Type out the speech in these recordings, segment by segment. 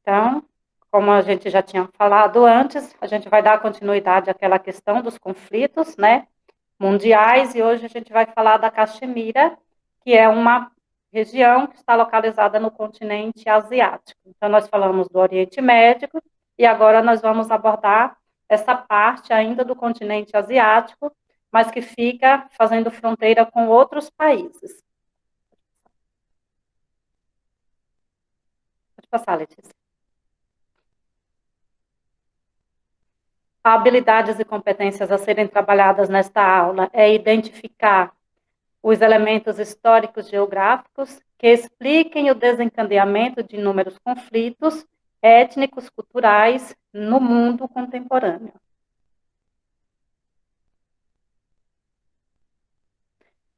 Então, como a gente já tinha falado antes, a gente vai dar continuidade àquela questão dos conflitos, né, mundiais, e hoje a gente vai falar da Caxemira, que é uma região que está localizada no continente asiático. Então, nós falamos do Oriente Médio, e agora nós vamos abordar essa parte ainda do continente asiático, mas que fica fazendo fronteira com outros países. Pode passar, Letícia. Habilidades e competências a serem trabalhadas nesta aula é identificar os elementos históricos geográficos que expliquem o desencadeamento de inúmeros conflitos étnicos, culturais no mundo contemporâneo.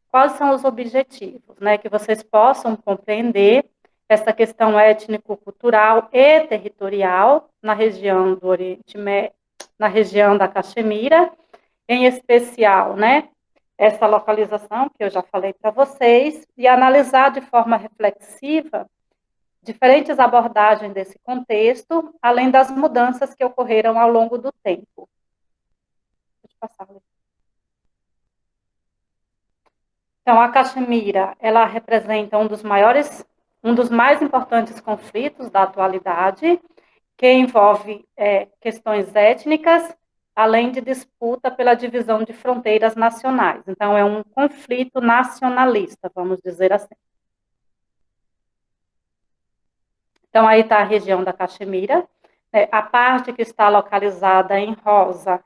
Quais são os objetivos? Né, que vocês possam compreender essa questão étnico-cultural e territorial na região do Oriente Médio, na região da Caxemira, em especial, né, essa localização que eu já falei para vocês, e analisar de forma reflexiva diferentes abordagens desse contexto, além das mudanças que ocorreram ao longo do tempo. Pode passar. Então, a Caxemira, ela representa um dos mais importantes conflitos da atualidade, que envolve questões étnicas, além de disputa pela divisão de fronteiras nacionais. Então, é um conflito nacionalista, vamos dizer assim. Então, aí está a região da Caxemira. A parte que está localizada em rosa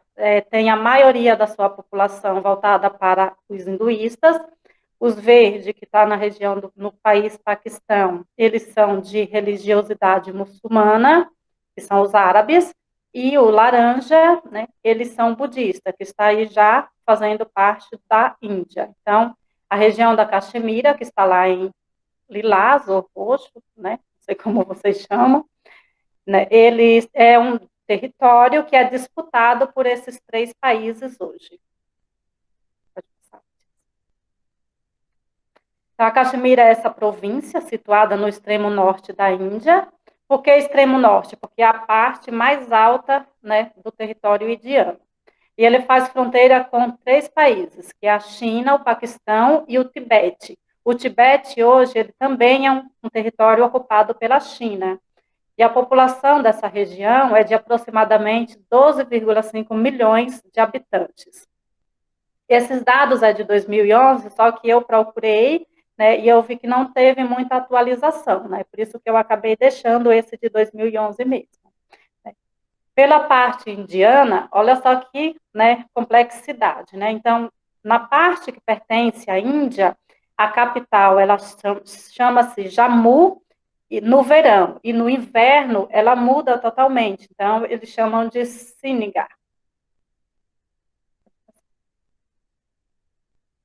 tem a maioria da sua população voltada para os hinduístas. Os verdes, que está na região no país Paquistão, eles são de religiosidade muçulmana, que são os árabes, e o laranja, né, eles são budistas, que está aí já fazendo parte da Índia. Então, a região da Caxemira, que está lá em lilás ou roxo, né, não sei como vocês chamam, né, ele é um território que é disputado por esses três países hoje. Então, a Caxemira é essa província situada no extremo norte da Índia. Por que extremo norte? Porque é a parte mais alta, né, do território indiano. E ele faz fronteira com três países, que é a China, o Paquistão e o Tibete. O Tibete, hoje, ele também é um território ocupado pela China. E a população dessa região é de aproximadamente 12,5 milhões de habitantes. Esses dados é de 2011, só que eu procurei, né, e eu vi que não teve muita atualização, né, por isso que eu acabei deixando esse de 2011 mesmo. Né. Pela parte indiana, olha só que, né, complexidade, né, então, na parte que pertence à Índia, a capital, ela chama-se Jammu, no verão, e no inverno ela muda totalmente, então eles chamam de Srinagar.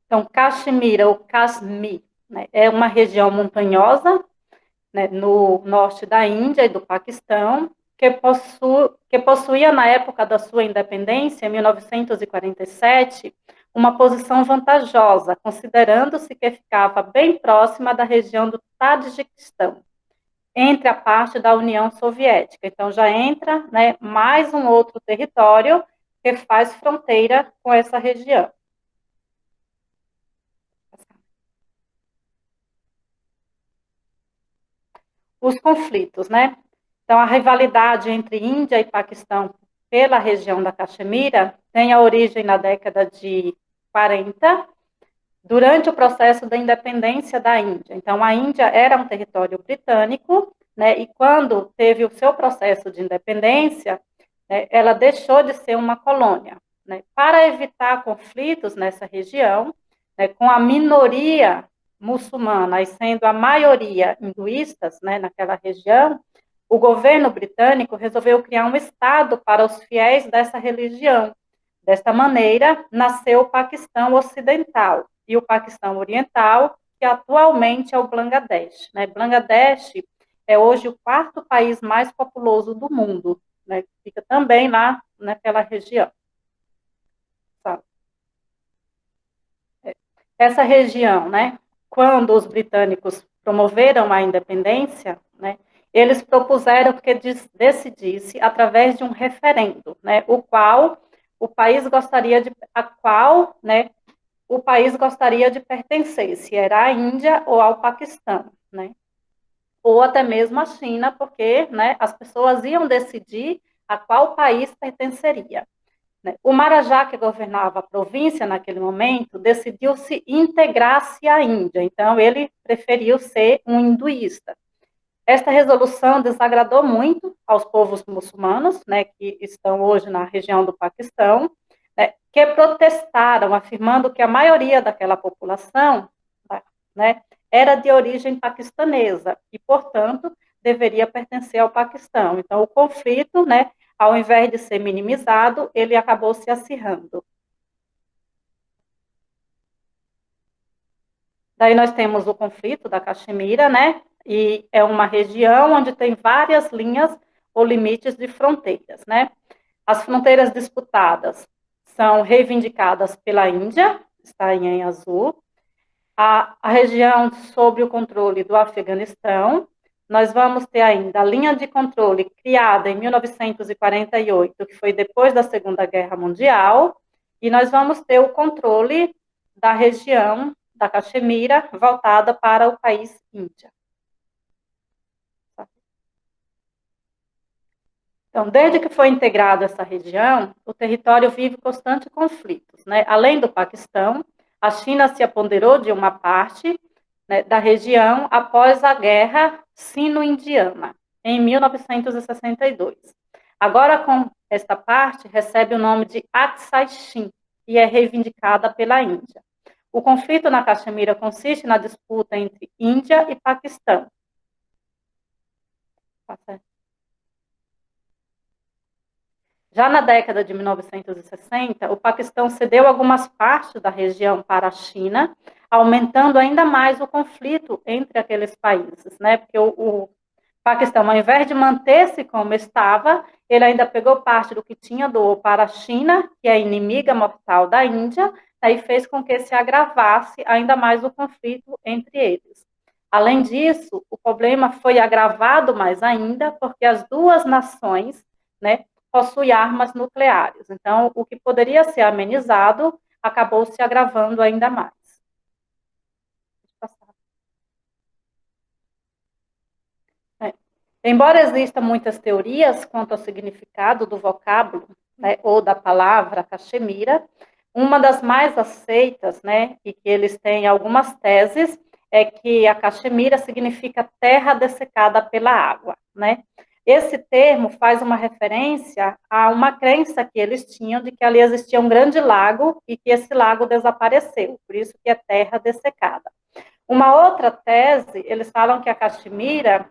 Então, Caxemira, ou Kashmir, né, é uma região montanhosa, né, no norte da Índia e do Paquistão, que possuía, na época da sua independência, em 1947, uma posição vantajosa, considerando-se que ficava bem próxima da região do Tajiquistão, entre a parte da União Soviética. Então, já entra, né, mais um outro território que faz fronteira com essa região. Os conflitos, né? Então, a rivalidade entre Índia e Paquistão pela região da Caxemira tem a origem na década de 40, durante o processo da independência da Índia. Então, a Índia era um território britânico, né, e quando teve o seu processo de independência, né, ela deixou de ser uma colônia. Né, para evitar conflitos nessa região, né, com a minoria muçulmana e sendo a maioria hinduístas, né, naquela região, o governo britânico resolveu criar um estado para os fiéis dessa religião. Desta maneira, nasceu o Paquistão Ocidental e o Paquistão Oriental, que atualmente é o Bangladesh. Né? Bangladesh é hoje o quarto país mais populoso do mundo, né? Fica também lá naquela região. Essa região, né, quando os britânicos promoveram a independência, né, eles propuseram que decidisse através de um referendo, né, o qual o país gostaria de, a qual, né, o país gostaria de pertencer, se era à Índia ou ao Paquistão, né, ou até mesmo à China, porque, né, as pessoas iam decidir a qual país pertenceria. Né. O Marajá, que governava a província naquele momento, decidiu se integrar-se à Índia, então ele preferiu ser um hinduísta. Esta resolução desagradou muito aos povos muçulmanos, né, que estão hoje na região do Paquistão, né, que protestaram, afirmando que a maioria daquela população, né, era de origem paquistanesa e, portanto, deveria pertencer ao Paquistão. Então, o conflito, né, ao invés de ser minimizado, ele acabou se acirrando. Daí nós temos o conflito da Caxemira, né? E é uma região onde tem várias linhas ou limites de fronteiras, né? As fronteiras disputadas são reivindicadas pela Índia, está em azul, a região sob o controle do Afeganistão. Nós vamos ter ainda a linha de controle criada em 1948, que foi depois da Segunda Guerra Mundial, e nós vamos ter o controle da região da Caxemira voltada para o país Índia. Então, desde que foi integrada essa região, o território vive constantes conflitos, né? Além do Paquistão, a China se apoderou de uma parte, né, da região após a Guerra Sino-Indiana, em 1962. Agora, com esta parte, recebe o nome de Aksai Chin e é reivindicada pela Índia. O conflito na Caxemira consiste na disputa entre Índia e Paquistão. Já na década de 1960, o Paquistão cedeu algumas partes da região para a China, aumentando ainda mais o conflito entre aqueles países, né? Porque o Paquistão, ao invés de manter-se como estava, ele ainda pegou parte do que tinha, doou para a China, que é inimiga mortal da Índia, e fez com que se agravasse ainda mais o conflito entre eles. Além disso, o problema foi agravado mais ainda, porque as duas nações, né, possuem armas nucleares. Então, o que poderia ser amenizado acabou se agravando ainda mais. Embora existam muitas teorias quanto ao significado do vocábulo, né, ou da palavra Caxemira, uma das mais aceitas, né, e que eles têm algumas teses, é que a Caxemira significa terra dessecada pela água, né? Esse termo faz uma referência a uma crença que eles tinham de que ali existia um grande lago e que esse lago desapareceu, por isso que é terra dessecada. Uma outra tese, eles falam que a Caxemira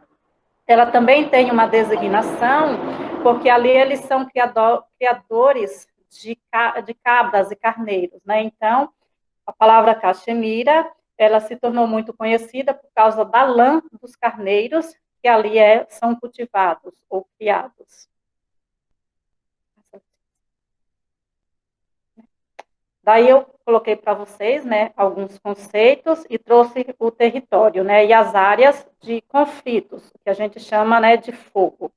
ela também tem uma designação, porque ali eles são criadores de cabras e carneiros, né? Então, a palavra caxemira, ela se tornou muito conhecida por causa da lã dos carneiros que ali são cultivados ou criados. Daí eu coloquei para vocês, né, alguns conceitos e trouxe o território, né, e as áreas de conflitos, que a gente chama, né, de fogo.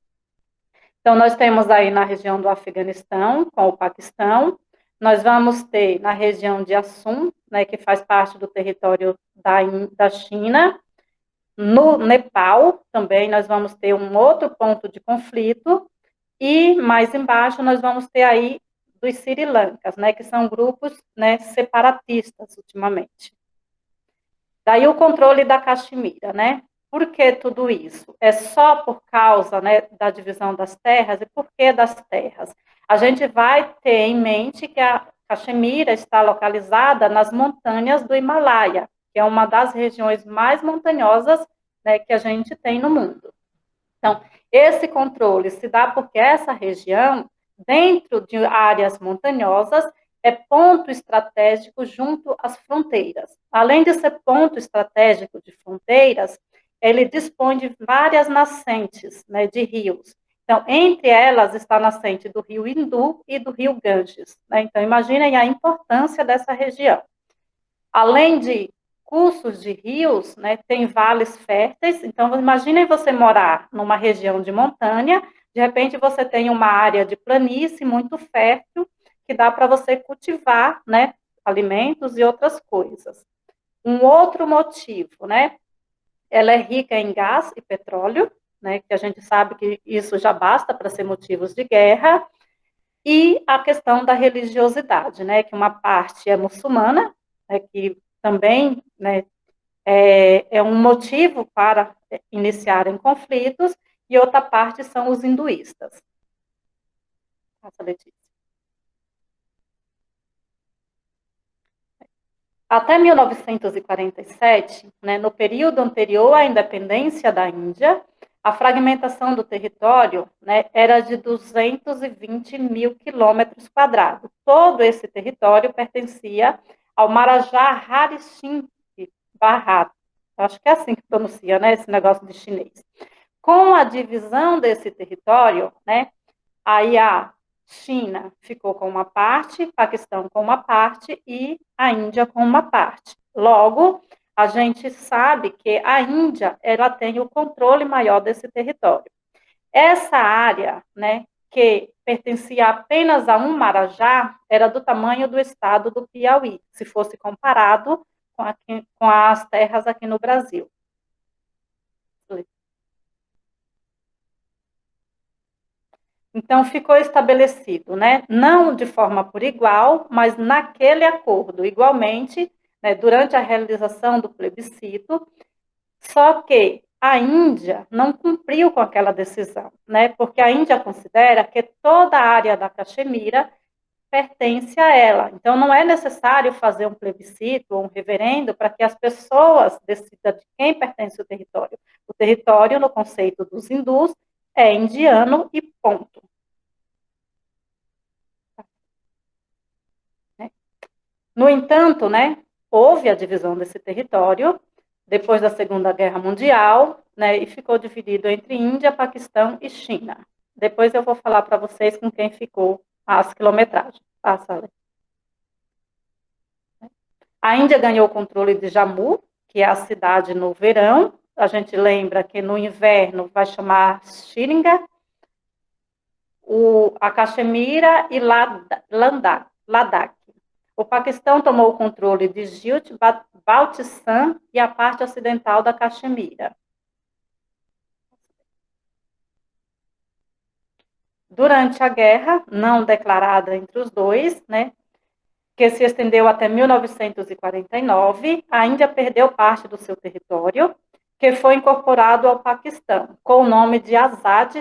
Então, nós temos aí na região do Afeganistão, com o Paquistão, nós vamos ter na região de Assum, né, que faz parte do território da China, no Nepal também nós vamos ter um outro ponto de conflito, e mais embaixo nós vamos ter aí dos Sri Lankas, né, que são grupos, né, separatistas ultimamente. Daí o controle da Caxemira, né? Por que tudo isso? É só por causa, né, da divisão das terras? E por que das terras? A gente vai ter em mente que a Caxemira está localizada nas montanhas do Himalaia, que é uma das regiões mais montanhosas, né, que a gente tem no mundo. Então, esse controle se dá porque essa região, dentro de áreas montanhosas, é ponto estratégico junto às fronteiras. Além de ser ponto estratégico de fronteiras, ele dispõe de várias nascentes, né, de rios. Então, entre elas está a nascente do rio Hindu e do rio Ganges, né? Então, imaginem a importância dessa região. Além de cursos de rios, né, tem vales férteis. Então, imaginem você morar numa região de montanha, de repente você tem uma área de planície muito fértil, que dá para você cultivar, né, alimentos e outras coisas. Um outro motivo, né, ela é rica em gás e petróleo, né, que a gente sabe que isso já basta para ser motivos de guerra, e a questão da religiosidade, né, que uma parte é muçulmana, né, que também, né, é um motivo para iniciarem conflitos, e outra parte são os hinduístas. Nossa, Letícia. Até 1947, né, no período anterior à independência da Índia, a fragmentação do território, né, era de 220 mil quilômetros quadrados. Todo esse território pertencia ao Maharaja Hari Singh Bharat. Acho que é assim que pronuncia, né, esse negócio de chinês. Com a divisão desse território, né, aí a China ficou com uma parte, Paquistão com uma parte e a Índia com uma parte. Logo, a gente sabe que a Índia, ela tem o controle maior desse território. Essa área, né, que pertencia apenas a um marajá, era do tamanho do estado do Piauí, se fosse comparado com as terras aqui no Brasil. Então, ficou estabelecido, né, não de forma por igual, mas naquele acordo, igualmente, né, durante a realização do plebiscito, só que a Índia não cumpriu com aquela decisão, né, porque a Índia considera que toda a área da Caxemira pertence a ela. Então, não é necessário fazer um plebiscito ou um referendo para que as pessoas decidam de quem pertence o território. O território, no conceito dos hindus, é indiano e ponto. No entanto, né, houve a divisão desse território depois da Segunda Guerra Mundial, né, e ficou dividido entre Índia, Paquistão e China. Depois eu vou falar para vocês com quem ficou as quilometragens. Passa, Ale. A Índia ganhou o controle de Jammu, que é a cidade no verão. A gente lembra que no inverno vai chamar Xiringa, a Caxemira e Ladakh. O Paquistão tomou o controle de Baltistan e a parte ocidental da Caxemira. Durante a guerra, não declarada entre os dois, né, que se estendeu até 1949, a Índia perdeu parte do seu território, que foi incorporado ao Paquistão, com o nome de Azad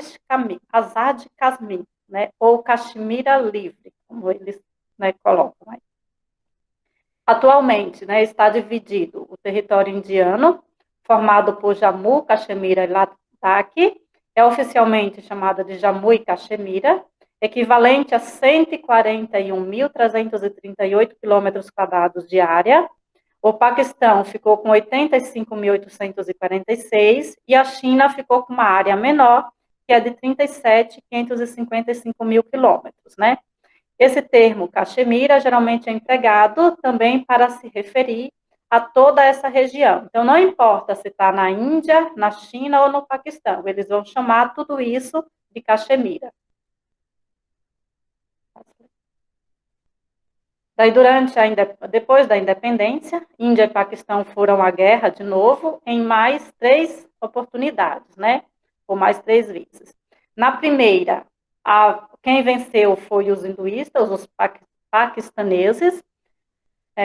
Kashmir, né, ou Caxemira Livre, como eles, né, colocam aí. Atualmente, né, está dividido o território indiano, formado por Jammu, Caxemira e Ladakh, é oficialmente chamada de Jammu e Caxemira, equivalente a 141.338 quilômetros quadrados de área. O Paquistão ficou com 85.846 e a China ficou com uma área menor, que é de 37.555 mil quilômetros, né? Esse termo, Caxemira, geralmente é empregado também para se referir a toda essa região. Então, não importa se está na Índia, na China ou no Paquistão, eles vão chamar tudo isso de Caxemira. Daí, depois da independência, Índia e Paquistão foram à guerra de novo em mais 3 oportunidades, né? Por mais 3 vezes. Na primeira, quem venceu foi os hinduístas, os paquistaneses.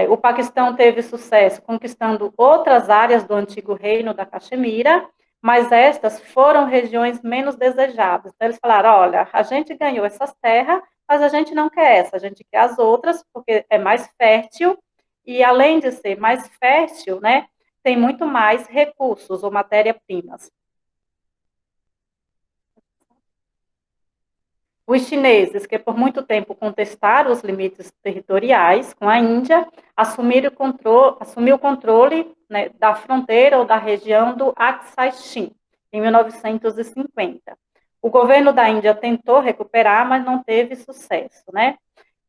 O Paquistão teve sucesso conquistando outras áreas do antigo reino da Caxemira, mas estas foram regiões menos desejáveis. Então, eles falaram, olha, a gente ganhou essas terras, mas a gente não quer essa, a gente quer as outras, porque é mais fértil, e além de ser mais fértil, né, tem muito mais recursos ou matéria-primas. Os chineses, que por muito tempo contestaram os limites territoriais com a Índia, assumiu o controle, né, da fronteira ou da região do Aksai Chin, em 1950. O governo da Índia tentou recuperar, mas não teve sucesso, né?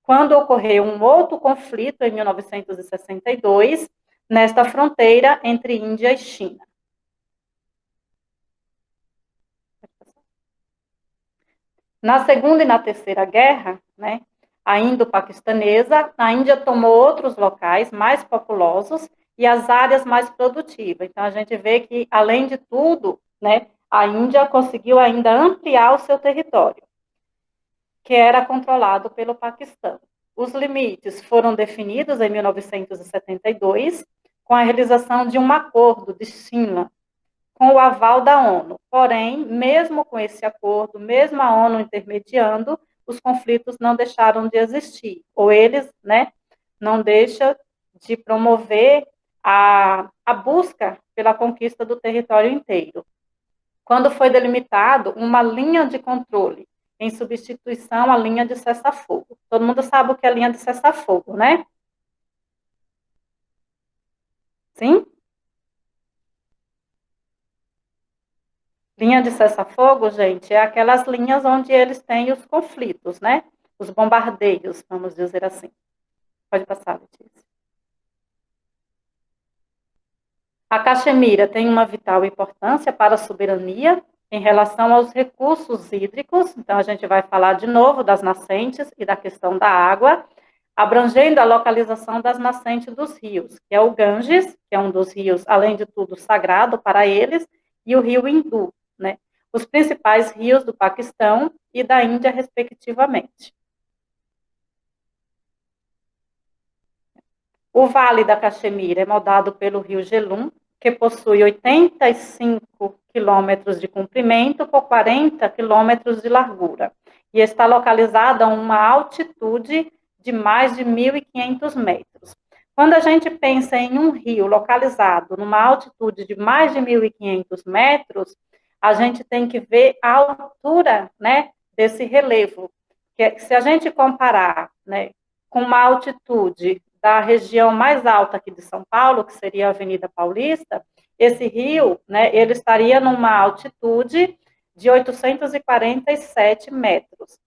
Quando ocorreu um outro conflito, em 1962, nesta fronteira entre Índia e China. Na Segunda e na Terceira Guerra, né, a indo-paquistanesa, a Índia tomou outros locais mais populosos e as áreas mais produtivas. Então, a gente vê que, além de tudo, né, a Índia conseguiu ainda ampliar o seu território, que era controlado pelo Paquistão. Os limites foram definidos em 1972, com a realização de um acordo de Shimla, com o aval da ONU. Porém, mesmo com esse acordo, mesmo a ONU intermediando, os conflitos não deixaram de existir, ou eles, né, não deixam de promover a busca pela conquista do território inteiro. Quando foi delimitado uma linha de controle, em substituição à linha de cessar-fogo. Todo mundo sabe o que é linha de cessar-fogo, né? Sim? Linha de cessar-fogo, gente, é aquelas linhas onde eles têm os conflitos, né? Os bombardeios, vamos dizer assim. Pode passar, Letícia. A Caxemira tem uma vital importância para a soberania em relação aos recursos hídricos, então a gente vai falar de novo das nascentes e da questão da água, abrangendo a localização das nascentes dos rios, que é o Ganges, que é um dos rios, além de tudo, sagrado para eles, e o rio Hindu, né? Os principais rios do Paquistão e da Índia, respectivamente. O Vale da Caxemira é moldado pelo rio Jhelum, que possui 85 quilômetros de comprimento por 40 quilômetros de largura, e está localizado a uma altitude de mais de 1.500 metros. Quando a gente pensa em um rio localizado numa altitude de mais de 1.500 metros, a gente tem que ver a altura, né, desse relevo. Que se a gente comparar, né, com uma altitude da região mais alta aqui de São Paulo, que seria a Avenida Paulista, esse rio, né, ele estaria numa altitude de 847 metros.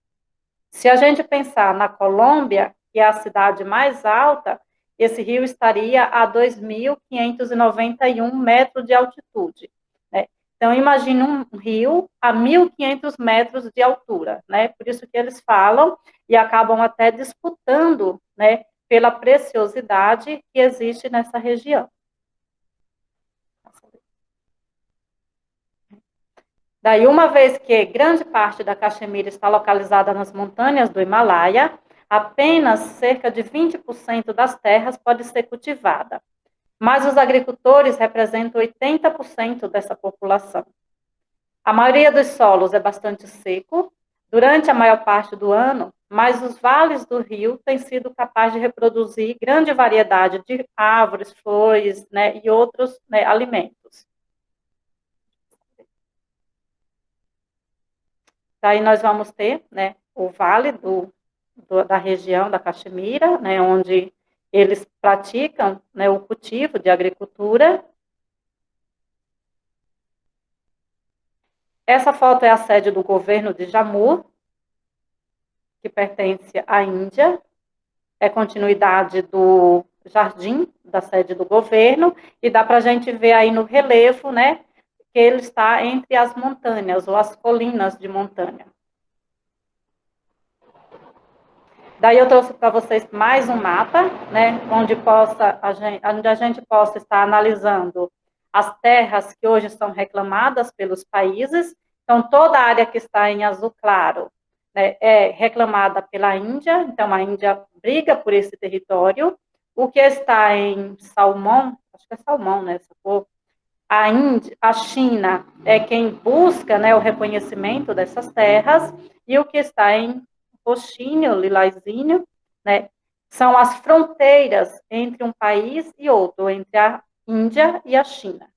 Se a gente pensar na Colômbia, que é a cidade mais alta, esse rio estaria a 2.591 metros de altitude, né? Então, imagine um rio a 1.500 metros de altura, né? Por isso que eles falam e acabam até disputando, né, pela preciosidade que existe nessa região. Daí, uma vez que grande parte da Caxemira está localizada nas montanhas do Himalaia, apenas cerca de 20% das terras pode ser cultivada. Mas os agricultores representam 80% dessa população. A maioria dos solos é bastante seco durante a maior parte do ano, mas os vales do rio têm sido capazes de reproduzir grande variedade de árvores, flores, né, e outros, né, alimentos. Daí nós vamos ter, né, o vale da região da Caxemira, né, onde eles praticam, né, o cultivo de agricultura. Essa foto é a sede do governo de Jammu, que pertence à Índia, é continuidade do jardim da sede do governo, e dá para a gente ver aí no relevo, né, que ele está entre as montanhas, ou as colinas de montanha. Daí eu trouxe para vocês mais um mapa, né, onde a gente possa estar analisando as terras que hoje são reclamadas pelos países. Então, toda a área que está em azul claro, né, é reclamada pela Índia, então a Índia briga por esse território. O que está em salmão, acho que é salmão, né, essa cor, a China é quem busca, né, o reconhecimento dessas terras, e o que está em roxinho, lilazinho, né, são as fronteiras entre um país e outro, entre a Índia e a China.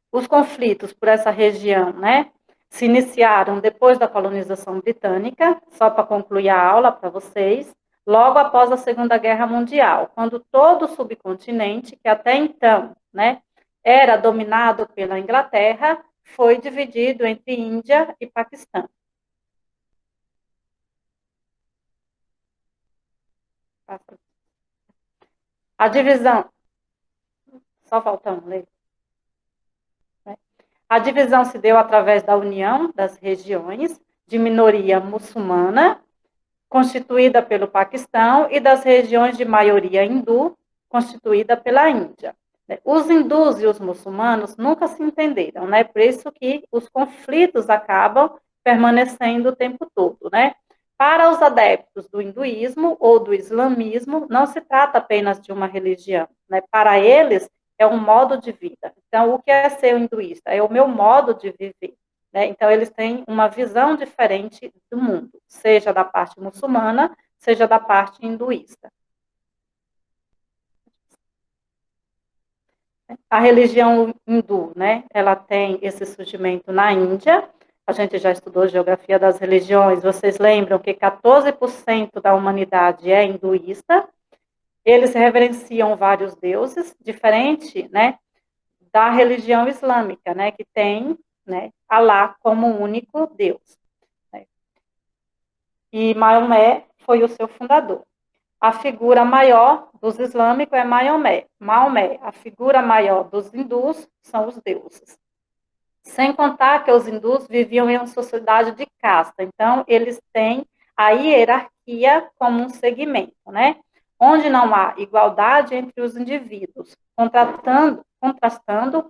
Os conflitos por essa região, né, se iniciaram depois da colonização britânica, só para concluir a aula para vocês, logo após a Segunda Guerra Mundial, quando todo o subcontinente, que até então, né, era dominado pela Inglaterra, foi dividido entre Índia e Paquistão. A divisão, só faltando ler. A divisão se deu através da união das regiões de minoria muçulmana, constituída pelo Paquistão, e das regiões de maioria hindu, constituída pela Índia. Os hindus e os muçulmanos nunca se entenderam, né? Por isso que os conflitos acabam permanecendo o tempo todo, né? Para os adeptos do hinduísmo ou do islamismo, não se trata apenas de uma religião, né? Para eles, é um modo de vida. Então, o que é ser um hinduísta? É o meu modo de viver. Né? Então, eles têm uma visão diferente do mundo, seja da parte muçulmana, seja da parte hinduísta. A religião hindu, né, ela tem esse surgimento na Índia. A gente já estudou geografia das religiões. Vocês lembram que 14% da humanidade é hinduísta. Eles reverenciam vários deuses, diferente, né, da religião islâmica, né, que tem, né, Alá como único Deus. Né? E Maomé foi o seu fundador. A figura maior dos islâmicos é Maomé. A figura maior dos hindus são os deuses. Sem contar que os hindus viviam em uma sociedade de casta. Então, eles têm a hierarquia como um segmento, né? Onde não há igualdade entre os indivíduos, contrastando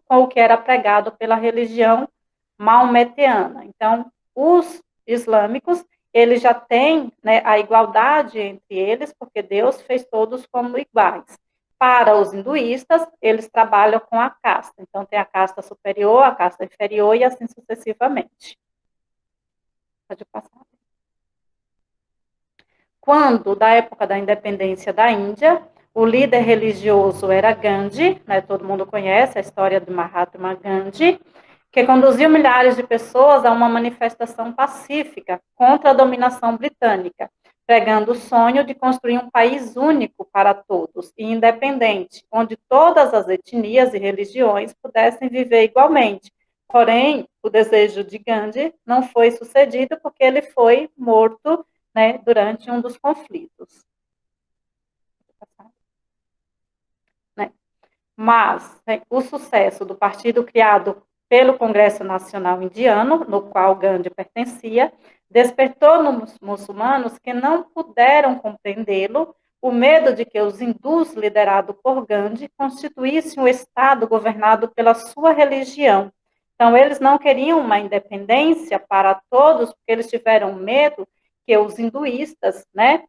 com o que era pregado pela religião maometiana. Então, os islâmicos, eles já têm, né, a igualdade entre eles, porque Deus fez todos como iguais. Para os hinduístas, eles trabalham com a casta. Então, tem a casta superior, a casta inferior e assim sucessivamente. Pode passar. Quando, da época da independência da Índia, o líder religioso era Gandhi, né, todo mundo conhece a história do Mahatma Gandhi, que conduziu milhares de pessoas a uma manifestação pacífica contra a dominação britânica, pregando o sonho de construir um país único para todos e independente, onde todas as etnias e religiões pudessem viver igualmente. Porém, o desejo de Gandhi não foi sucedido porque ele foi morto, né, durante um dos conflitos. Né? Mas o sucesso do partido criado pelo Congresso Nacional Indiano, no qual Gandhi pertencia, despertou nos muçulmanos que não puderam compreendê-lo o medo de que os hindus, liderados por Gandhi, constituíssem um Estado governado pela sua religião. Então, eles não queriam uma independência para todos, porque eles tiveram medo que os hinduístas, né,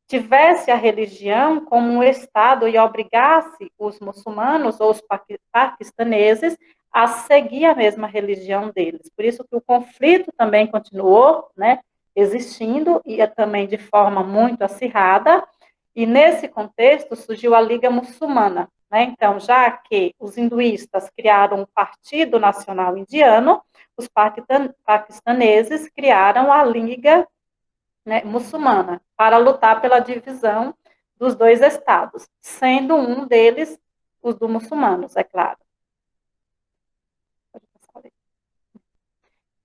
tivesse a religião como um Estado e obrigasse os muçulmanos ou os paquistaneses a seguir a mesma religião deles. Por isso que o conflito também continuou, né, existindo, e também de forma muito acirrada, e nesse contexto surgiu a Liga Muçulmana. Né? Então, já que os hinduístas criaram o Partido Nacional Indiano, os paquistaneses criaram a Liga, né, muçulmana, para lutar pela divisão dos dois estados, sendo um deles os do muçulmanos, é claro.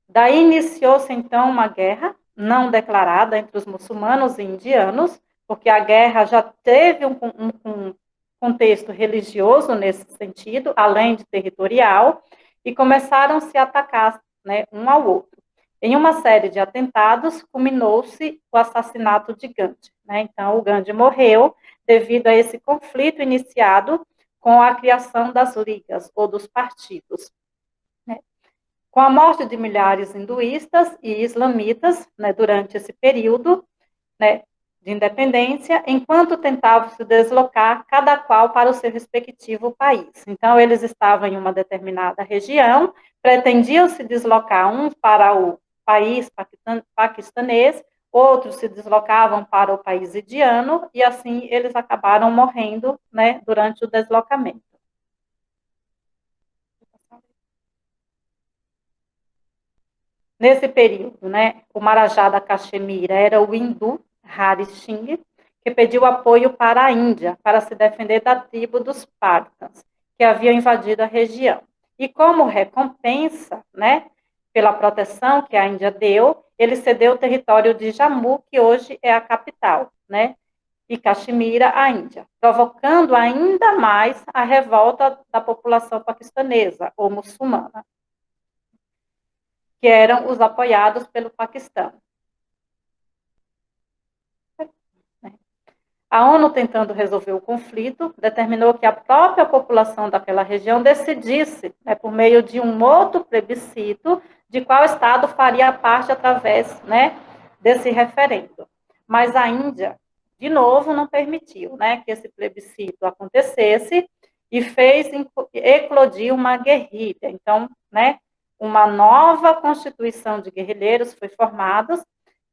Daí iniciou-se, então, uma guerra não declarada entre os muçulmanos e indianos, porque a guerra já teve um contexto religioso nesse sentido, além de territorial, e começaram a se atacar, né, um ao outro. Em uma série de atentados, culminou-se o assassinato de Gandhi. Né? Então, o Gandhi morreu devido a esse conflito iniciado com a criação das ligas ou dos partidos. Né? Com a morte de milhares de hinduístas e islamitas, né, durante esse período, né, de independência, enquanto tentavam se deslocar, cada qual para o seu respectivo país. Então, eles estavam em uma determinada região, pretendiam se deslocar uns para o país paquistanês, outros se deslocavam para o país indiano, e assim eles acabaram morrendo, né, durante o deslocamento. Nesse período, né, o Marajá da Caxemira era o hindu Hari Singh, que pediu apoio para a Índia, para se defender da tribo dos Parthas, que haviam invadido a região. E como recompensa, né, pela proteção que a Índia deu, ele cedeu o território de Jammu, que hoje é a capital, né? e Caxemira, a Índia, provocando ainda mais a revolta da população paquistanesa ou muçulmana, que eram os apoiados pelo Paquistão. A ONU, tentando resolver o conflito, determinou que a própria população daquela região decidisse, por meio de um outro plebiscito, de qual estado faria parte através, desse referendo. Mas a Índia, de novo, não permitiu, que esse plebiscito acontecesse e fez eclodir uma guerrilha. Então, uma nova constituição de guerrilheiros foi formada,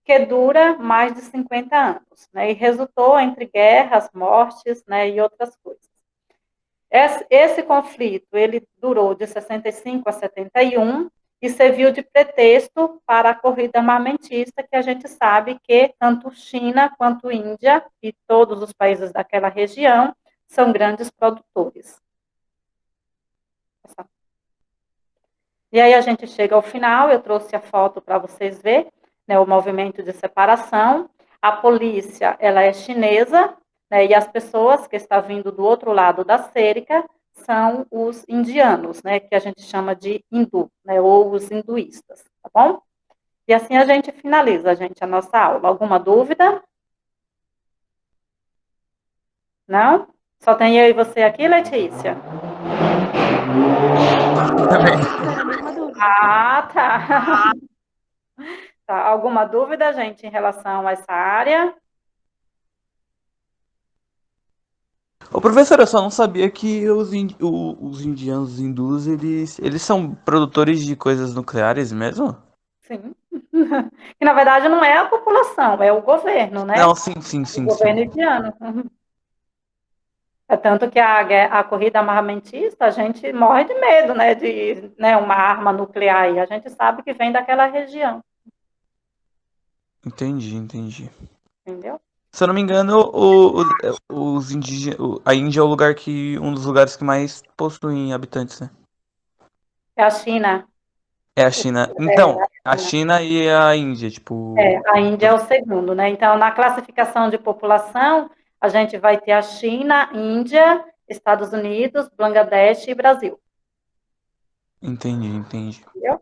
que dura mais de 50 anos, e resultou entre guerras, mortes, e outras coisas. Esse conflito, ele durou de 65 a 71 e serviu de pretexto para a corrida armamentista, que a gente sabe que tanto China quanto Índia e todos os países daquela região são grandes produtores. E aí a gente chega ao final, eu trouxe a foto para vocês verem, o movimento de separação. A polícia, ela é chinesa, e as pessoas que estão vindo do outro lado da cerca são os indianos, que a gente chama de hindu, ou os hinduístas, tá bom? E assim a gente finaliza, gente, a nossa aula. Alguma dúvida? Não? Só tem eu e você aqui, Letícia? Ah, tá. Tá. Alguma dúvida, gente, em relação a essa área? Ô, professor, eu só não sabia que os indianos, os hindus, eles são produtores de coisas nucleares mesmo? Sim. Que, na verdade, não é a população, é o governo, Não, sim, O sim, sim. governo indiano. É tanto que a corrida armamentista, a gente morre de medo, de uma arma nuclear aí. A gente sabe que vem daquela região. Entendi. Entendeu? Se eu não me engano, os indígenas, a Índia é o lugar um dos lugares que mais possuem habitantes, né? É a China. É a China. É, Então, a China e a Índia, tipo. a Índia é o segundo, Então, na classificação de população, a gente vai ter a China, Índia, Estados Unidos, Bangladesh e Brasil. Entendi. Entendeu?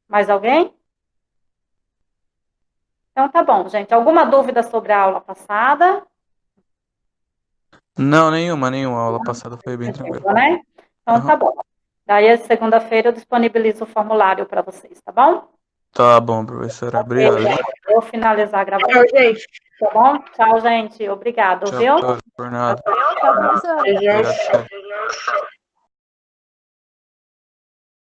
Mais alguém? Então, tá bom, gente. Alguma dúvida sobre a aula passada? Não, nenhuma. A aula passada foi bem tranquila. Então, Uhum. tá bom. Daí, segunda-feira, eu disponibilizo o formulário para vocês, tá bom? Tá bom, professora. Obrigado. Vou finalizar a gravação. Tá bom? Tchau, gente. Obrigado, Tchau, viu? por nada. Tchau, professora. Obrigado.